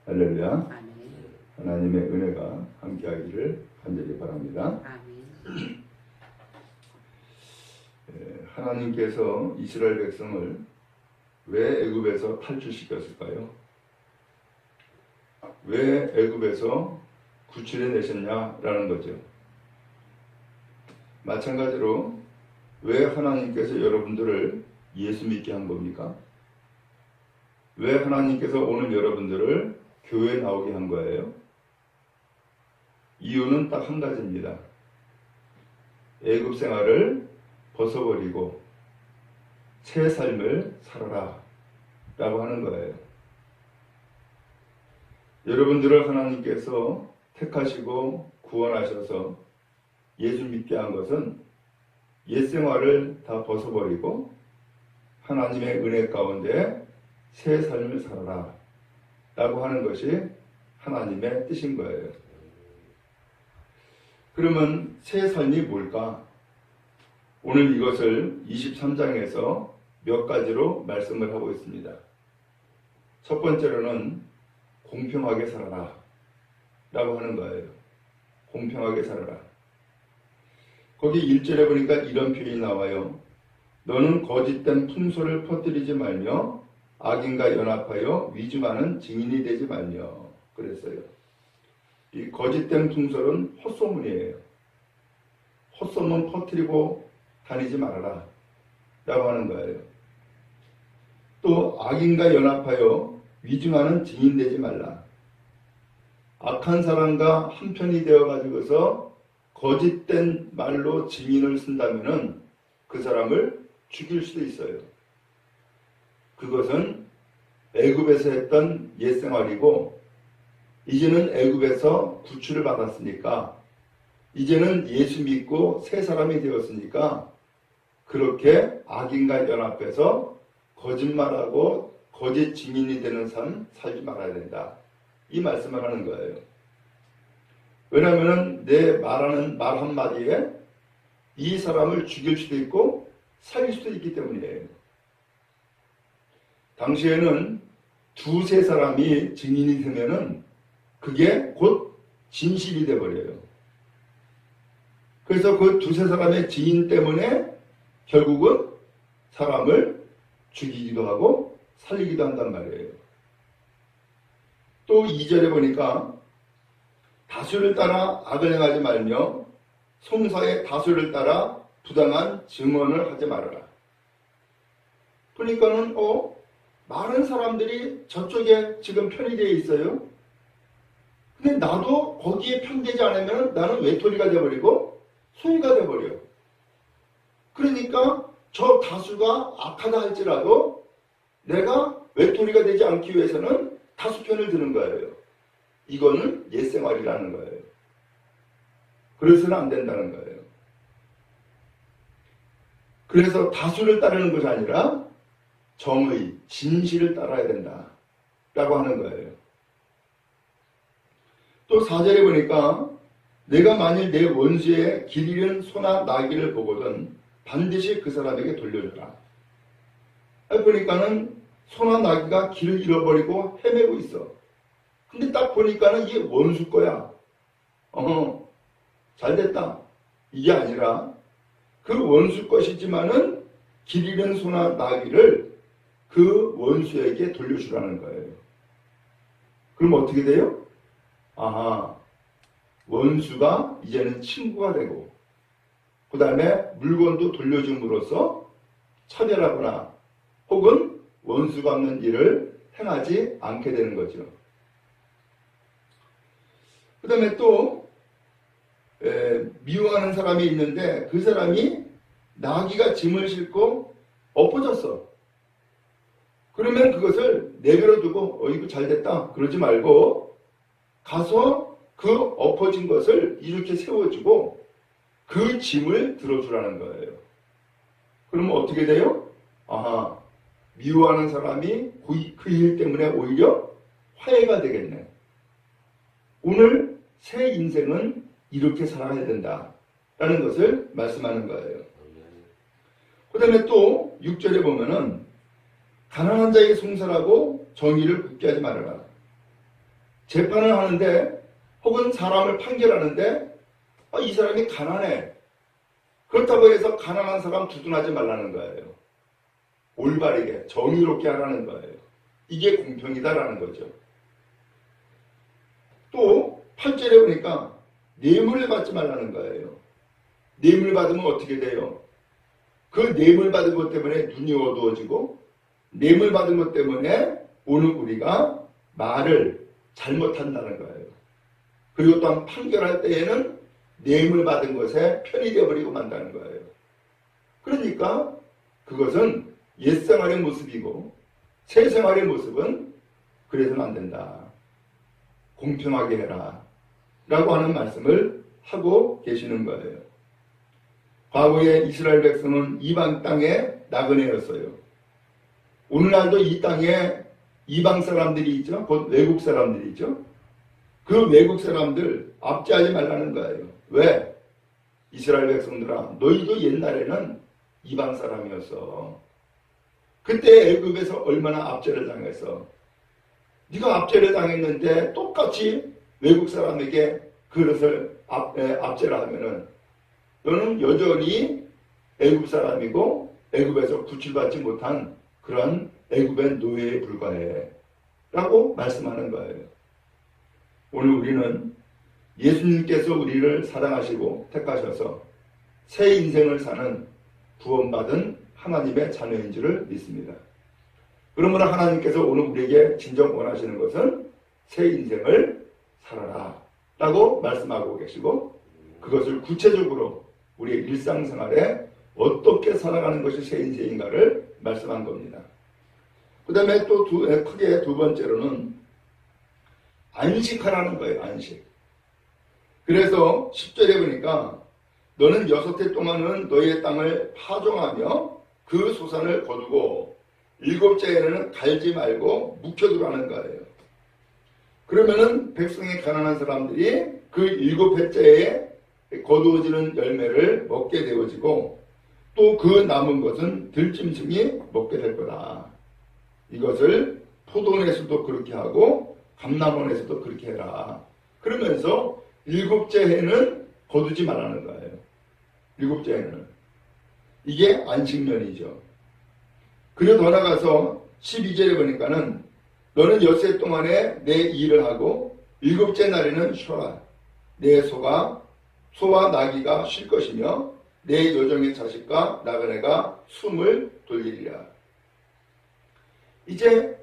할렐루야. 아멘. 하나님의 은혜가 함께하기를 간절히 바랍니다. 아멘. 하나님께서 이스라엘 백성을 왜 애굽에서 탈출시켰을까요? 왜 애굽에서 구출해 내셨냐라는 거죠. 마찬가지로 왜 하나님께서 여러분들을 예수 믿게 한 겁니까? 왜 하나님께서 오늘 여러분들을 교회에 나오게 한 거예요? 이유는 딱 한 가지입니다. 애굽 생활을 벗어버리고 새 삶을 살아라 라고 하는 거예요. 여러분들을 하나님께서 택하시고 구원하셔서 예수 믿게 한 것은 옛 생활을 다 벗어버리고 하나님의 은혜 가운데 새 삶을 살아라 라고 하는 것이 하나님의 뜻인 거예요. 그러면 새 삶이 뭘까? 오늘 이것을 23장에서 몇 가지로 말씀을 하고 있습니다. 첫 번째로는 공평하게 살아라 라고 하는 거예요. 공평하게 살아라. 거기 1절에 보니까 이런 표현이 나와요. 너는 거짓된 풍소를 퍼뜨리지 말며 악인과 연합하여 위증하는 증인이 되지 말며 그랬어요. 이 거짓된 풍설은 헛소문이에요. 헛소문 퍼뜨리고 다니지 말아라 라고 하는 거예요. 또 악인과 연합하여 위증하는 증인 되지 말라. 악한 사람과 한편이 되어가지고서 거짓된 말로 증인을 쓴다면은 그 사람을 죽일 수도 있어요. 그것은 애굽에서 했던 옛생활이고 이제는 애굽에서 구출을 받았으니까 이제는 예수 믿고 새 사람이 되었으니까 그렇게 악인과 연합해서 거짓말하고 거짓 증인이 되는 삶 살지 말아야 된다. 이 말씀을 하는 거예요. 왜냐하면 내 말하는 말 한마디에 이 사람을 죽일 수도 있고 살릴 수도 있기 때문이에요. 당시에는 두세 사람이 증인이 되면은 그게 곧 진실이 돼버려요. 그래서 그 두세 사람의 증인 때문에 결국은 사람을 죽이기도 하고 살리기도 한단 말이에요. 또 2절에 보니까 다수를 따라 악을 행하지 말며 송사의 다수를 따라 부당한 증언을 하지 말아라. 그러니까는 많은 사람들이 저쪽에 지금 편이 되어 있어요. 근데 나도 거기에 편되지 않으면 나는 외톨이가 되어버리고 소위가 되어버려요. 그러니까 저 다수가 악하다 할지라도 내가 외톨이가 되지 않기 위해서는 다수 편을 드는 거예요. 이거는 옛생활이라는 거예요. 그래서는 안 된다는 거예요. 그래서 다수를 따르는 것이 아니라 정의, 진실을 따라야 된다 라고 하는 거예요. 또 4절에 보니까 내가 만일 내 원수의 길 잃은 소나 나귀를 보거든 반드시 그 사람에게 돌려줘라. 보니까는 소나 나귀가 길을 잃어버리고 헤매고 있어. 근데 딱 보니까는 이게 원수 거야. 잘됐다. 이게 아니라 그 원수 것이지만은 길 잃은 소나 나귀를 그 원수에게 돌려주라는 거예요. 그럼 어떻게 돼요? 원수가 이제는 친구가 되고 그 다음에 물건도 돌려줌으로써 차별하거나 혹은 원수가 없는 일을 행하지 않게 되는 거죠. 그 다음에 또 미워하는 사람이 있는데 그 사람이 나귀가 짐을 싣고 엎어졌어. 그러면 그것을 내버려 두고 이거 잘됐다 그러지 말고 가서 그 엎어진 것을 이렇게 세워주고 그 짐을 들어주라는 거예요. 그러면 어떻게 돼요? 미워하는 사람이 그 일 때문에 오히려 화해가 되겠네. 오늘 새 인생은 이렇게 살아야 된다라는 것을 말씀하는 거예요. 그 다음에 또 6절에 보면은 가난한 자에게 송사하고 정의를 굳게 하지 말아라. 재판을 하는데 혹은 사람을 판결하는데 이 사람이 가난해. 그렇다고 해서 가난한 사람 두둔하지 말라는 거예요. 올바르게 정의롭게 하라는 거예요. 이게 공평이다라는 거죠. 또 8절에 보니까 뇌물을 받지 말라는 거예요. 뇌물 받으면 어떻게 돼요? 그 뇌물 받은 것 때문에 눈이 어두워지고 뇌물 받은 것 때문에 오늘 우리가 말을 잘못한다는 거예요. 그리고 또한 판결할 때에는 뇌물 받은 것에 편이 되어버리고 만다는 거예요. 그러니까 그것은 옛생활의 모습이고 새생활의 모습은 그래서는 안 된다. 공평하게 해라 라고 하는 말씀을 하고 계시는 거예요. 과거에 이스라엘 백성은 이방 땅에 나그네였어요. 오늘날도 이 땅에 이방 사람들이 있죠. 곧 외국 사람들이 있죠. 그 외국 사람들 압제하지 말라는 거예요. 왜? 이스라엘 백성들아, 너희도 옛날에는 이방 사람이었어. 그때 애굽에서 얼마나 압제를 당했어. 네가 압제를 당했는데 똑같이 외국 사람에게 그것을 압제를 하면은 너는 여전히 애굽 사람이고 애굽에서 구출받지 못한 그런 애굽의 노예에 불과해 라고 말씀하는 거예요. 오늘 우리는 예수님께서 우리를 사랑하시고 택하셔서 새 인생을 사는 구원받은 하나님의 자녀인 줄을 믿습니다. 그러므로 하나님께서 오늘 우리에게 진정 원하시는 것은 새 인생을 살아라 라고 말씀하고 계시고 그것을 구체적으로 우리의 일상생활에 어떻게 살아가는 것이 새 인생인가를 말씀한 겁니다. 그 다음에 또 크게 두 번째로는 안식하라는 거예요. 안식. 그래서 10절에 보니까 너는 6해 동안은 너희의 땅을 파종하며 그 소산을 거두고 7째에는 갈지 말고 묵혀두라는 거예요. 그러면은 백성이 가난한 사람들이 그 7해째에 거두어지는 열매를 먹게 되어지고 또 그 남은 것은 들짐승이 먹게 될 거다. 이것을 포도원에서도 그렇게 하고 감람원에서도 그렇게 해라. 그러면서 7째 해는 거두지 말라는 거예요. 7째 해는. 이게 안식년이죠. 그리고 더 나가서 12절에 보니까는 너는 6해 동안에 내 일을 하고 7째 날에는 쉬어라. 내 소와 나귀가 쉴 것이며 내 여종의 자식과 나그네가 숨을 돌리리라. 이제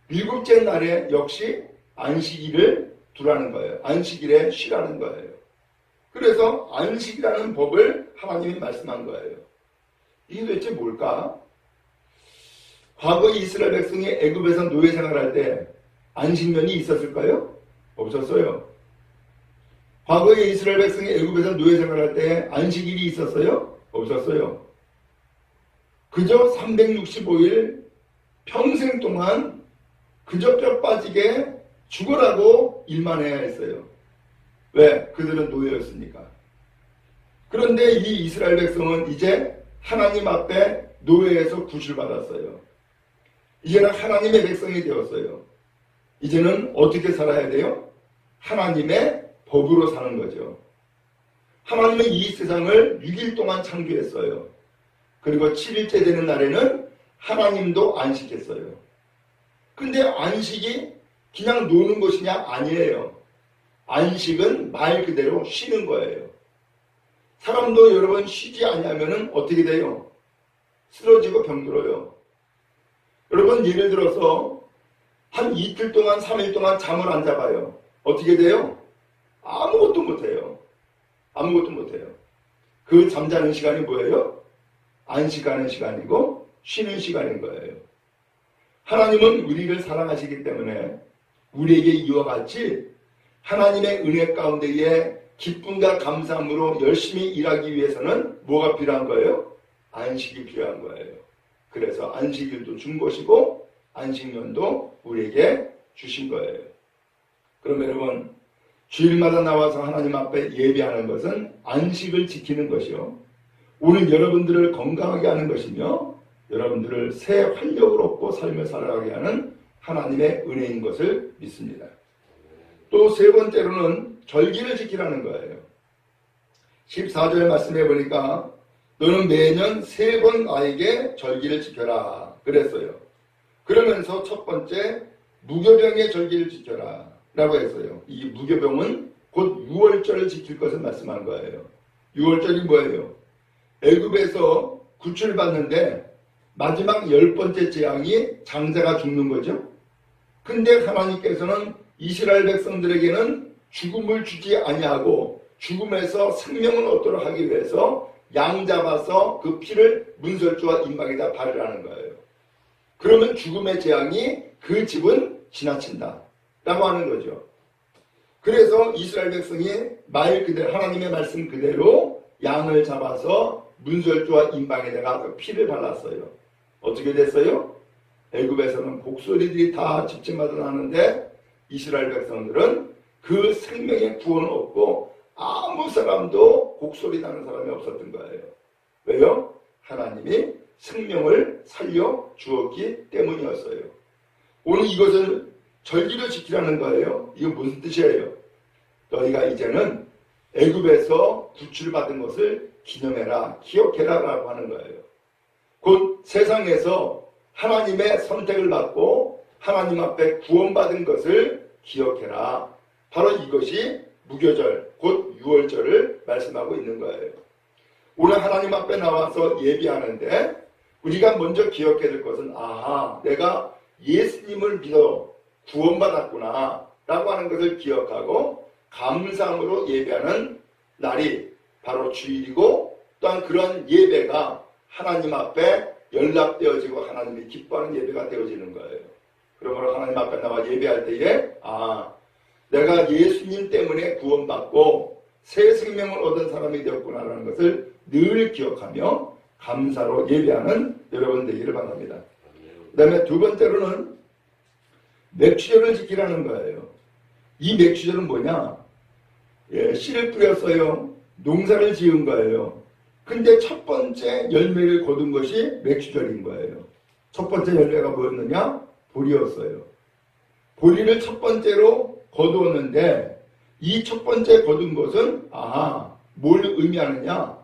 7째 날에 역시 안식일을 두라는 거예요. 안식일에 쉬라는 거예요. 그래서 안식이라는 법을 하나님이 말씀한 거예요. 이게 도대체 뭘까? 과거 이스라엘 백성이 애굽에서 노예 생활할 때 안식년이 있었을까요? 없었어요. 과거에 이스라엘 백성이 애굽에서 노예 생활할 때 안식일이 있었어요? 없었어요. 그저 365일 평생 동안 그저 뼈 빠지게 죽으라고 일만 해야 했어요. 왜? 그들은 노예였으니까. 그런데 이 이스라엘 백성은 이제 하나님 앞에 노예에서 구출받았어요. 이제는 하나님의 백성이 되었어요. 이제는 어떻게 살아야 돼요? 하나님의 법으로 사는 거죠. 하나님은 이 세상을 6일 동안 창조했어요. 그리고 7일째 되는 날에는 하나님도 안식했어요. 근데 안식이 그냥 노는 것이냐? 아니에요. 안식은 말 그대로 쉬는 거예요. 사람도 여러분 쉬지 않으면 어떻게 돼요? 쓰러지고 병들어요. 여러분 예를 들어서 한 이틀 동안 3일 동안 잠을 안 잡아요. 어떻게 돼요? 아무것도 못해요. 아무것도 못해요. 그 잠자는 시간이 뭐예요? 안식하는 시간이고 쉬는 시간인 거예요. 하나님은 우리를 사랑하시기 때문에 우리에게 이와 같이 하나님의 은혜 가운데에 기쁨과 감사함으로 열심히 일하기 위해서는 뭐가 필요한 거예요? 안식이 필요한 거예요. 그래서 안식일도 준 것이고 안식년도 우리에게 주신 거예요. 그럼 여러분 주일마다 나와서 하나님 앞에 예배하는 것은 안식을 지키는 것이요. 오늘 여러분들을 건강하게 하는 것이며 여러분들을 새 활력을 얻고 삶을 살아가게 하는 하나님의 은혜인 것을 믿습니다. 또 세 번째로는 절기를 지키라는 거예요. 14절 말씀해 보니까 너는 매년 3번 나에게 절기를 지켜라 그랬어요. 그러면서 첫 번째 무교병의 절기를 지켜라 라고 했어요. 이 무교병은 곧 유월절을 지킬 것을 말씀한 거예요. 유월절이 뭐예요? 애굽에서 구출받는데 마지막 10번째 재앙이 장자가 죽는 거죠. 근데 하나님께서는 이스라엘 백성들에게는 죽음을 주지 아니하고 죽음에서 생명을 얻도록 하기 위해서 양 잡아서 그 피를 문설주와 임박에다 바르라는 거예요. 그러면 죽음의 재앙이 그 집은 지나친다 라고 하는 거죠. 그래서 이스라엘 백성이 말 그대로 하나님의 말씀 그대로 양을 잡아서 문설주와 임박에다가 그 피를 발랐어요. 어떻게 됐어요? 애굽에서는 곡소리들이 다 집집마다 나는데 이스라엘 백성들은 그 생명의 구원을 얻고 아무 사람도 곡소리 나는 사람이 없었던 거예요. 왜요? 하나님이 생명을 살려 주었기 때문이었어요. 오늘 이것을 절기를 지키라는 거예요. 이거 무슨 뜻이에요? 너희가 이제는 애굽에서 구출받은 것을 기념해라, 기억해라 라고 하는 거예요. 곧 세상에서 하나님의 선택을 받고 하나님 앞에 구원받은 것을 기억해라. 바로 이것이 무교절, 곧 유월절을 말씀하고 있는 거예요. 오늘 하나님 앞에 나와서 예비하는데 우리가 먼저 기억해야 될 것은 내가 예수님을 믿어 구원받았구나 라고 하는 것을 기억하고 감사함으로 예배하는 날이 바로 주일이고, 또한 그런 예배가 하나님 앞에 연락되어지고 하나님이 기뻐하는 예배가 되어지는 거예요. 그러므로 하나님 앞에 나와 예배할 때에 내가 예수님 때문에 구원받고 새 생명을 얻은 사람이 되었구나라는 것을 늘 기억하며 감사로 예배하는 여러분 되기를 바랍니다. 그 다음에 두 번째로는 맥추절을 지키라는 거예요. 이 맥추절은 뭐냐? 씨를 뿌렸어요. 농사를 지은 거예요. 근데 첫 번째 열매를 거둔 것이 맥추절인 거예요. 첫 번째 열매가 뭐였느냐? 보리였어요. 보리를 첫 번째로 거두었는데 이 첫 번째 거둔 것은 뭘 의미하느냐?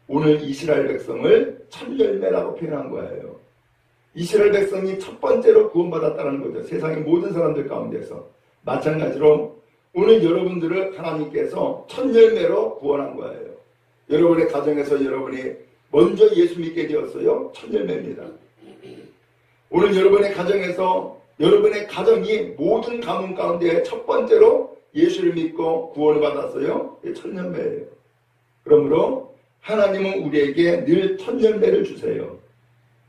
오늘 이스라엘 백성을 첫 열매라고 표현한 거예요. 이스라엘 백성이 첫 번째로 구원받았다는 거죠. 세상의 모든 사람들 가운데서. 마찬가지로 오늘 여러분들을 하나님께서 첫 열매로 구원한 거예요. 여러분의 가정에서 여러분이 먼저 예수 믿게 되었어요. 첫 열매입니다. 오늘 여러분의 가정에서 여러분의 가정이 모든 가문 가운데 첫 번째로 예수를 믿고 구원을 받았어요. 이게 첫 열매예요. 그러므로 하나님은 우리에게 늘 첫 열매를 주세요.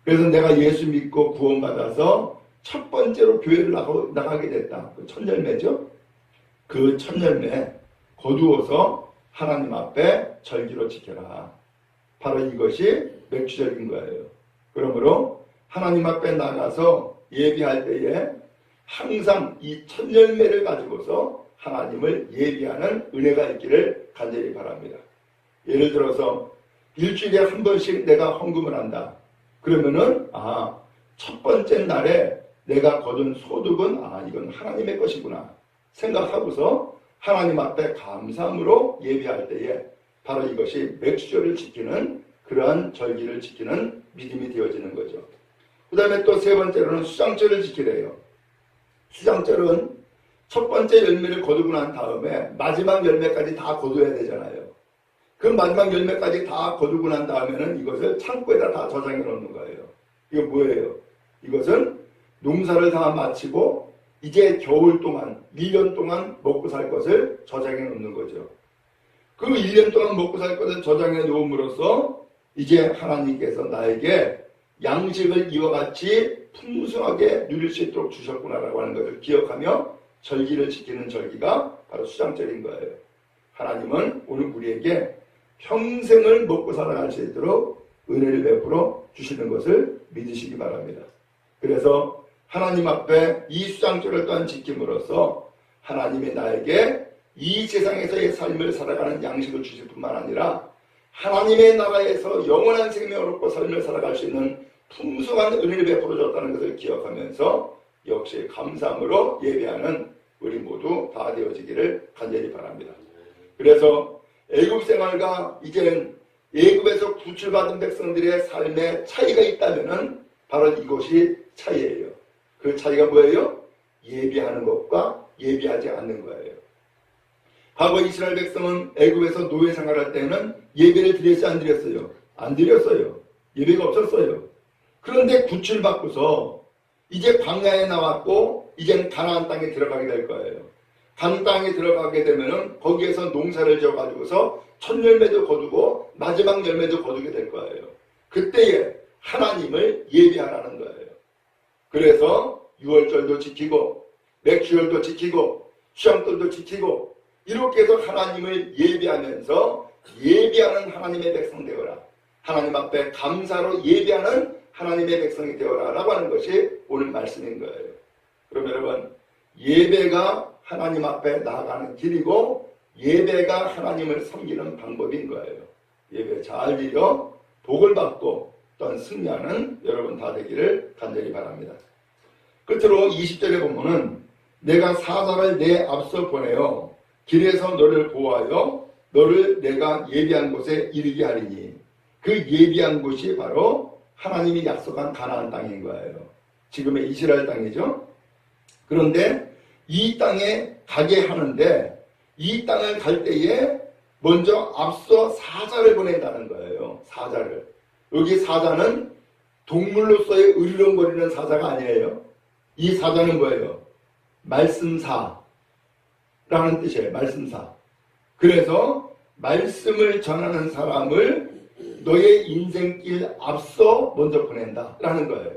그래서 내가 예수 믿고 구원받아서 첫 번째로 교회를 나가게 됐다. 그 첫 열매죠. 그 첫 열매 거두어서 하나님 앞에 절기로 지켜라. 바로 이것이 맥추절인 거예요. 그러므로 하나님 앞에 나가서 예비할 때에 항상 이 첫 열매를 가지고서 하나님을 예비하는 은혜가 있기를 간절히 바랍니다. 예를 들어서 일주일에 한 번씩 내가 헌금을 한다. 그러면은 첫 번째 날에 내가 거둔 소득은 이건 하나님의 것이구나 생각하고서 하나님 앞에 감사함으로 예배할 때에 바로 이것이 맥추절을 지키는 그러한 절기를 지키는 믿음이 되어지는 거죠. 그 다음에 또 세 번째로는 수장절을 지키래요. 수장절은 첫 번째 열매를 거두고 난 다음에 마지막 열매까지 다 거둬야 되잖아요. 그 마지막 열매까지 다 거두고 난 다음에는 이것을 창고에다 다 저장해 놓는 거예요. 이거 뭐예요? 이것은 농사를 다 마치고 이제 겨울 동안 1년 동안 먹고 살 것을 저장해 놓는 거죠. 그 1년 동안 먹고 살 것을 저장해 놓음으로써 이제 하나님께서 나에게 양식을 이와 같이 풍성하게 누릴 수 있도록 주셨구나라고 하는 것을 기억하며 절기를 지키는 절기가 바로 수장절인 거예요. 하나님은 오늘 우리에게 평생을 먹고 살아갈 수 있도록 은혜를 베풀어 주시는 것을 믿으시기 바랍니다. 그래서 하나님 앞에 이 수장절을 또한 지킴으로써 하나님이 나에게 이 세상에서의 삶을 살아가는 양식을 주실 뿐만 아니라 하나님의 나라에서 영원한 생명을 얻고 삶을 살아갈 수 있는 풍성한 은혜를 베풀어 줬다는 것을 기억하면서 역시 감사함으로 예배하는 우리 모두 다 되어지기를 간절히 바랍니다. 그래서 애굽 생활과 이제는 애굽에서 구출받은 백성들의 삶에 차이가 있다면은 바로 이것이 차이예요. 그 차이가 뭐예요? 예비하는 것과 예비하지 않는 거예요. 과거 이스라엘 백성은 애굽에서 노예 생활할 때는 예배를 드렸어요, 안 드렸어요? 안 드렸어요. 예배가 없었어요. 그런데 구출받고서 이제 광야에 나왔고 이제는 가나안 땅에 들어가게 될 거예요. 가나안 땅에 들어가게 되면은 거기에서 농사를 지어가지고서 첫 열매도 거두고 마지막 열매도 거두게 될 거예요. 그때에 하나님을 예배하라는 거예요. 그래서 유월절도 지키고 맥주절도 지키고 시험들도 지키고 이렇게 해서 하나님을 예배하면서 예배하는 하나님의 백성 되어라. 하나님 앞에 감사로 예배하는 하나님의 백성이 되어라 라고 하는 것이 오늘 말씀인 거예요. 그럼 여러분, 예배가 하나님 앞에 나아가는 길이고 예배가 하나님을 섬기는 방법인 거예요. 예배 잘 드려 복을 받고 또한 승리하는 여러분 다 되기를 간절히 바랍니다. 끝으로 20절에 보면은 내가 사자를 내 앞서 보내어 길에서 너를 보호하여 너를 내가 예비한 곳에 이르게 하리니 그 예비한 곳이 바로 하나님이 약속한 가나안 땅인 거예요. 지금의 이스라엘 땅이죠. 그런데 이 땅에 가게 하는데 이 땅을 갈 때에 먼저 앞서 사자를 보낸다는 거예요. 사자를. 여기 사자는 동물로서의 으르렁거리는 사자가 아니에요. 이 사자는 뭐예요? 말씀사라는 뜻이에요. 말씀사. 그래서 말씀을 전하는 사람을 너의 인생길 앞서 먼저 보낸다 라는 거예요.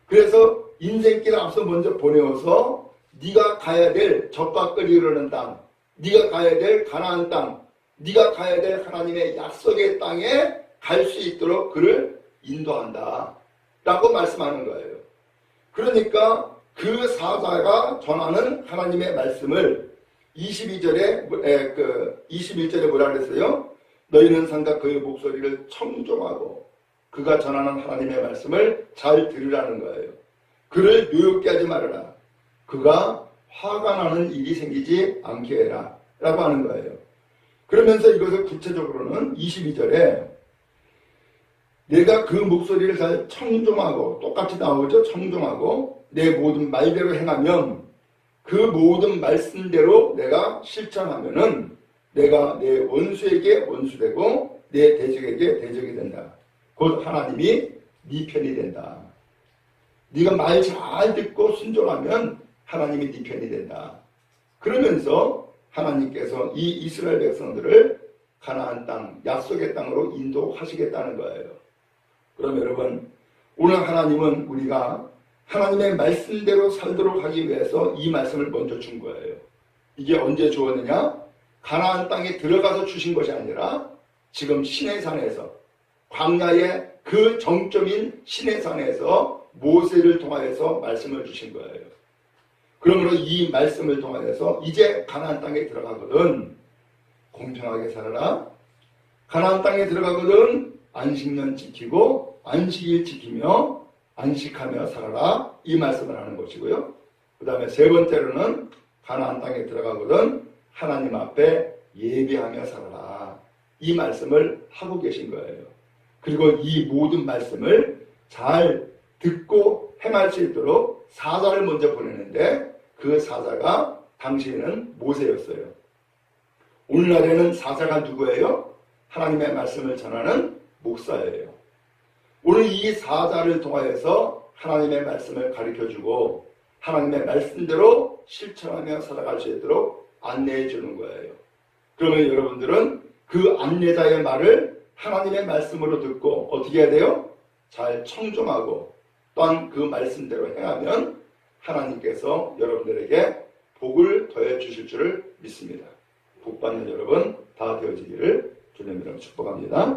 그래서 인생길 앞서 먼저 보내어서 네가 가야 될 적과 끓이 흐르는 땅, 네가 가야 될 가나안 땅, 네가 가야 될 하나님의 약속의 땅에 갈 수 있도록 그를 인도한다 라고 말씀하는 거예요. 그러니까 그 사자가 전하는 하나님의 말씀을 21절에 뭐라 그랬어요? 너희는 상각 그의 목소리를 청종하고 그가 전하는 하나님의 말씀을 잘 들으라는 거예요. 그를 노엽게 하지 말아라. 그가 화가 나는 일이 생기지 않게 해라 라고 하는 거예요. 그러면서 이것을 구체적으로는 22절에 내가 그 목소리를 잘 청종하고 똑같이 나오죠. 청종하고 내 모든 말대로 행하면 그 모든 말씀대로 내가 실천하면은 내가 내 원수에게 원수되고 내 대적에게 대적이 된다. 곧 하나님이 네 편이 된다. 네가 말 잘 듣고 순종하면 하나님이 네 편이 된다. 그러면서 하나님께서 이 이스라엘 백성들을 가나안 땅, 약속의 땅으로 인도하시겠다는 거예요. 그럼 여러분, 오늘 하나님은 우리가 하나님의 말씀대로 살도록 하기 위해서 이 말씀을 먼저 준 거예요. 이게 언제 주었느냐? 가나안 땅에 들어가서 주신 것이 아니라 지금 시내산에서, 광야의 그 정점인 시내산에서 모세를 통하여서 말씀을 주신 거예요. 그러므로 이 말씀을 통하여서 이제 가나안 땅에 들어가거든 공평하게 살아라. 가나안 땅에 들어가거든 안식년 지키고 안식일 지키며 안식하며 살아라. 이 말씀을 하는 것이고요. 그 다음에 세 번째로는 가나안 땅에 들어가거든 하나님 앞에 예배하며 살아라. 이 말씀을 하고 계신 거예요. 그리고 이 모든 말씀을 잘 듣고 행할 수 있도록 사자를 먼저 보내는데 그 사자가 당시에는 모세였어요. 오늘날에는 사자가 누구예요? 하나님의 말씀을 전하는 목사예요. 오늘 이 사자를 통하여서 하나님의 말씀을 가르쳐주고 하나님의 말씀대로 실천하며 살아갈 수 있도록 안내해 주는 거예요. 그러면 여러분들은 그 안내자의 말을 하나님의 말씀으로 듣고 어떻게 해야 돼요? 잘 청종하고 또한 그 말씀대로 행하면 하나님께서 여러분들에게 복을 더해 주실 줄을 믿습니다. 복 받는 여러분 다 되어지기를 주님 이름으로 축복합니다.